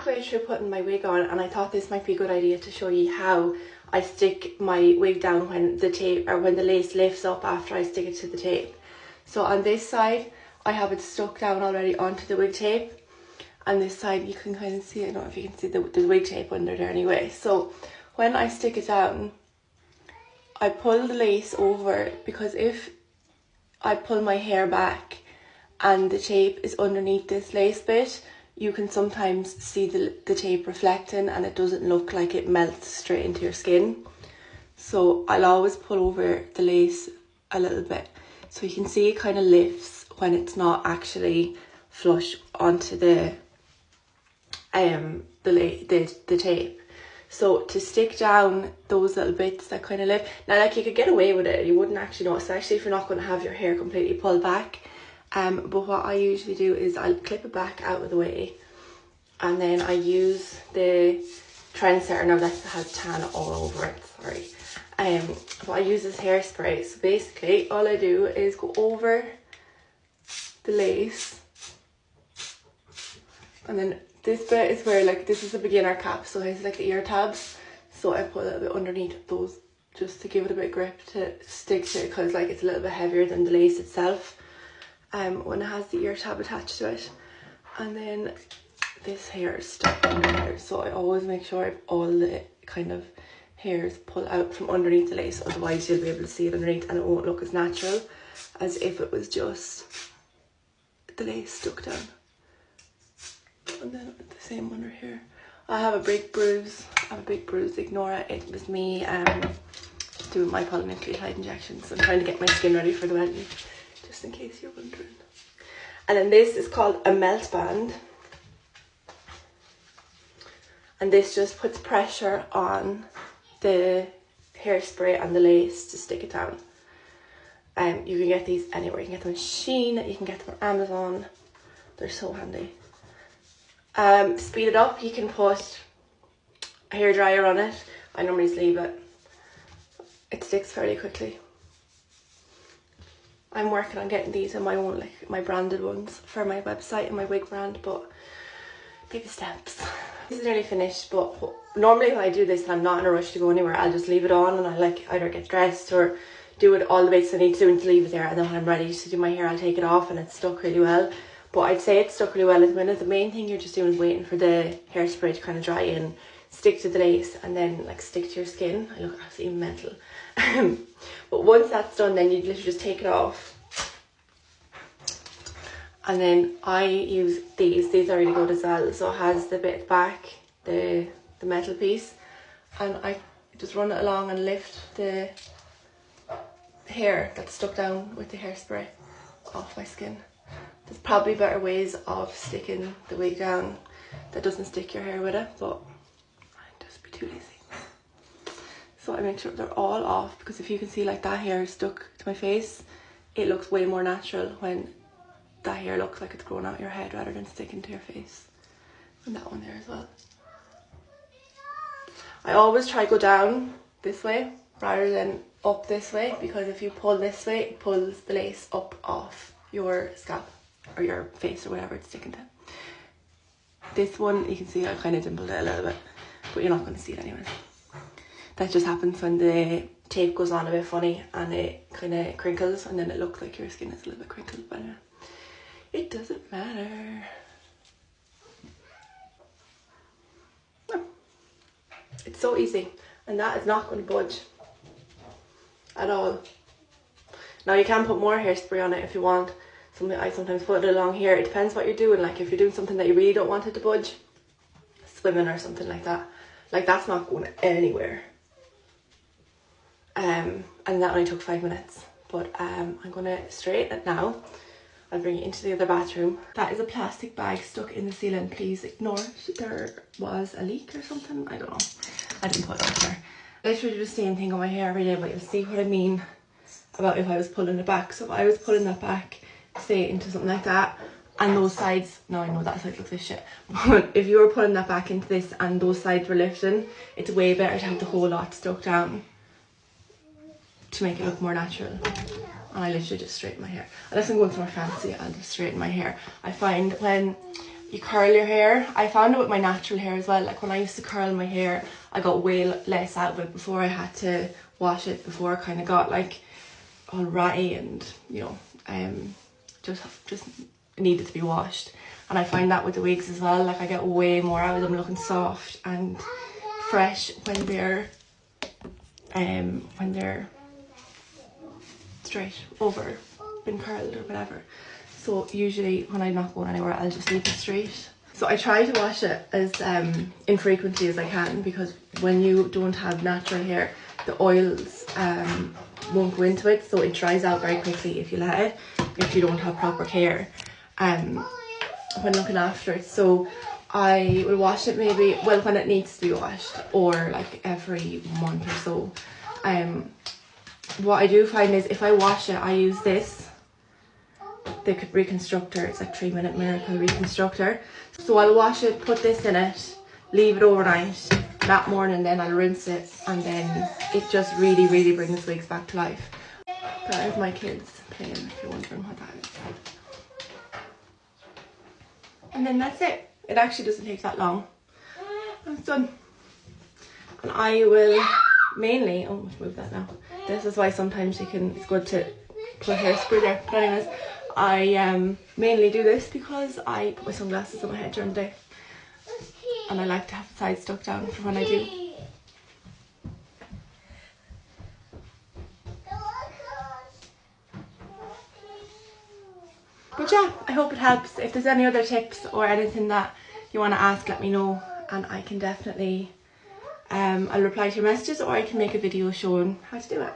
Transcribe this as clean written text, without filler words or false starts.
halfway through putting my wig on, and I thought this might be a good idea to show you how I stick my wig down when the tape, or when the lace lifts up after I stick it to the tape. So on this side, I have it stuck down already onto the wig tape. And this side, you can kind of see, I don't know if you can see the wig tape under there anyway. So when I stick it down, I pull the lace over, because if I pull my hair back and the tape is underneath this lace bit, you can sometimes see the tape reflecting, and it doesn't look like it melts straight into your skin. So I'll always pull over the lace a little bit, so you can see it kind of lifts when it's not actually flush onto the tape. So to stick down those little bits that kind of lift, now like you could get away with it, you wouldn't actually know, especially if you're not going to have your hair completely pulled back. But what I usually do is I'll clip it back out of the way, and then I use the trendsetter. Now that has tan all over it, sorry. But I use this hairspray. So basically all I do is go over the lace, and then this bit is where, like, this is a beginner cap, so it's like the ear tabs. So I put a little bit underneath those just to give it a bit of grip to stick to it, because like it's a little bit heavier than the lace itself when it has the ear tab attached to it. And then this hair is stuck under there, so I always make sure all the kind of hairs pull out from underneath the lace, otherwise you'll be able to see it underneath and it won't look as natural as if it was just the lace stuck down. And then the same under here. I have a big bruise. Ignore it. It was me doing my polynucleotide injections. I'm trying to get my skin ready for the wedding, just in case you're wondering. And then this is called a melt band. And this just puts pressure on the hairspray and the lace to stick it down. You can get these anywhere. You can get them on Shein, you can get them on Amazon. They're so handy. Speed it up, you can put a hairdryer on it. I normally just leave it. It sticks fairly quickly. I'm working on getting these in my own, like my branded ones for my website and my wig brand, but baby steps. This is nearly finished, but normally when I do this and I'm not in a rush to go anywhere, I'll just leave it on and I like either get dressed or do it all the bits I need to do and to leave it there, and then when I'm ready to do my hair I'll take it off and it's stuck really well. But I'd say it's stuck really well at the minute. The main thing you're just doing is waiting for the hairspray to kind of dry in, stick to the lace, and then like stick to your skin. I look absolutely mental. But once that's done, then you literally just take it off. And then I use these. These are really good as well. So it has the bit at the back, the metal piece, and I just run it along and lift the hair that's stuck down with the hairspray off my skin. There's probably better ways of sticking the wig down that doesn't stick your hair with it, but I'd just be too lazy. So I make sure they're all off, because if you can see like that hair is stuck to my face, it looks way more natural when that hair looks like it's growing out your head rather than sticking to your face. And that one there as well. I always try to go down this way rather than up this way, because if you pull this way, it pulls the lace up off your scalp or your face or whatever it's sticking to. This one, you can see I kind of dimpled it a little bit, but you're not going to see it anyway. That just happens when the tape goes on a bit funny and it kind of crinkles, and then it looks like your skin is a little bit crinkled, but anyway, it doesn't matter. No. It's so easy, and that is not going to budge at all. Now you can put more hairspray on it if you want. I sometimes put it along here. It depends what you're doing. Like if you're doing something that you really don't want it to budge, swimming or something like that, like that's not going anywhere. And that only took 5 minutes. But I'm gonna straighten it now. I'll bring it into the other bathroom. That is a plastic bag stuck in the ceiling. Please ignore it. There was a leak or something. I don't know. I didn't put it up there. I literally do the same thing on my hair every day, but you'll see what I mean about if I was pulling it back. So if I was pulling that back, say into something like that, and those sides, no, I know that side looks like shit, but if you were pulling that back into this and those sides were lifting, it's way better to have the whole lot stuck down to make it look more natural. And I literally just straighten my hair. Unless I'm going somewhere fancy, I'll just straighten my hair. I find when you curl your hair. I found it with my natural hair as well. Like when I used to curl my hair, I got way less out of it before I had to wash it, before I kind of got like all ratty and, you know, just needed to be washed. And I find that with the wigs as well, like I get way more out of them looking soft and fresh when they're straight over, been curled or whatever. So usually when I'm not going anywhere, I'll just leave it straight. So I try to wash it as infrequently as I can, because when you don't have natural hair, the oils won't go into it, so it dries out very quickly if you let it, if you don't have proper care when looking after it. So I will wash it maybe, well, when it needs to be washed, or like every month or so. What I do find is if I wash it, I use this, the reconstructor. It's like 3-minute miracle reconstructor. So I'll wash it, put this in it, leave it overnight. That morning then I'll rinse it, and then it just really brings wigs back to life. That is my kids playing, if you're wondering what that is. And then that's it. It actually doesn't take that long. It's done. And I will mainly, oh, let's move that now. This is why sometimes it's good to put hairspray there. But anyways, I mainly do this because I put my sunglasses on my head during the day. And I like to have the side stuck down for when I do. But yeah, I hope it helps. If there's any other tips or anything that you want to ask, let me know, and I can definitely I'll reply to your messages, or I can make a video showing how to do it.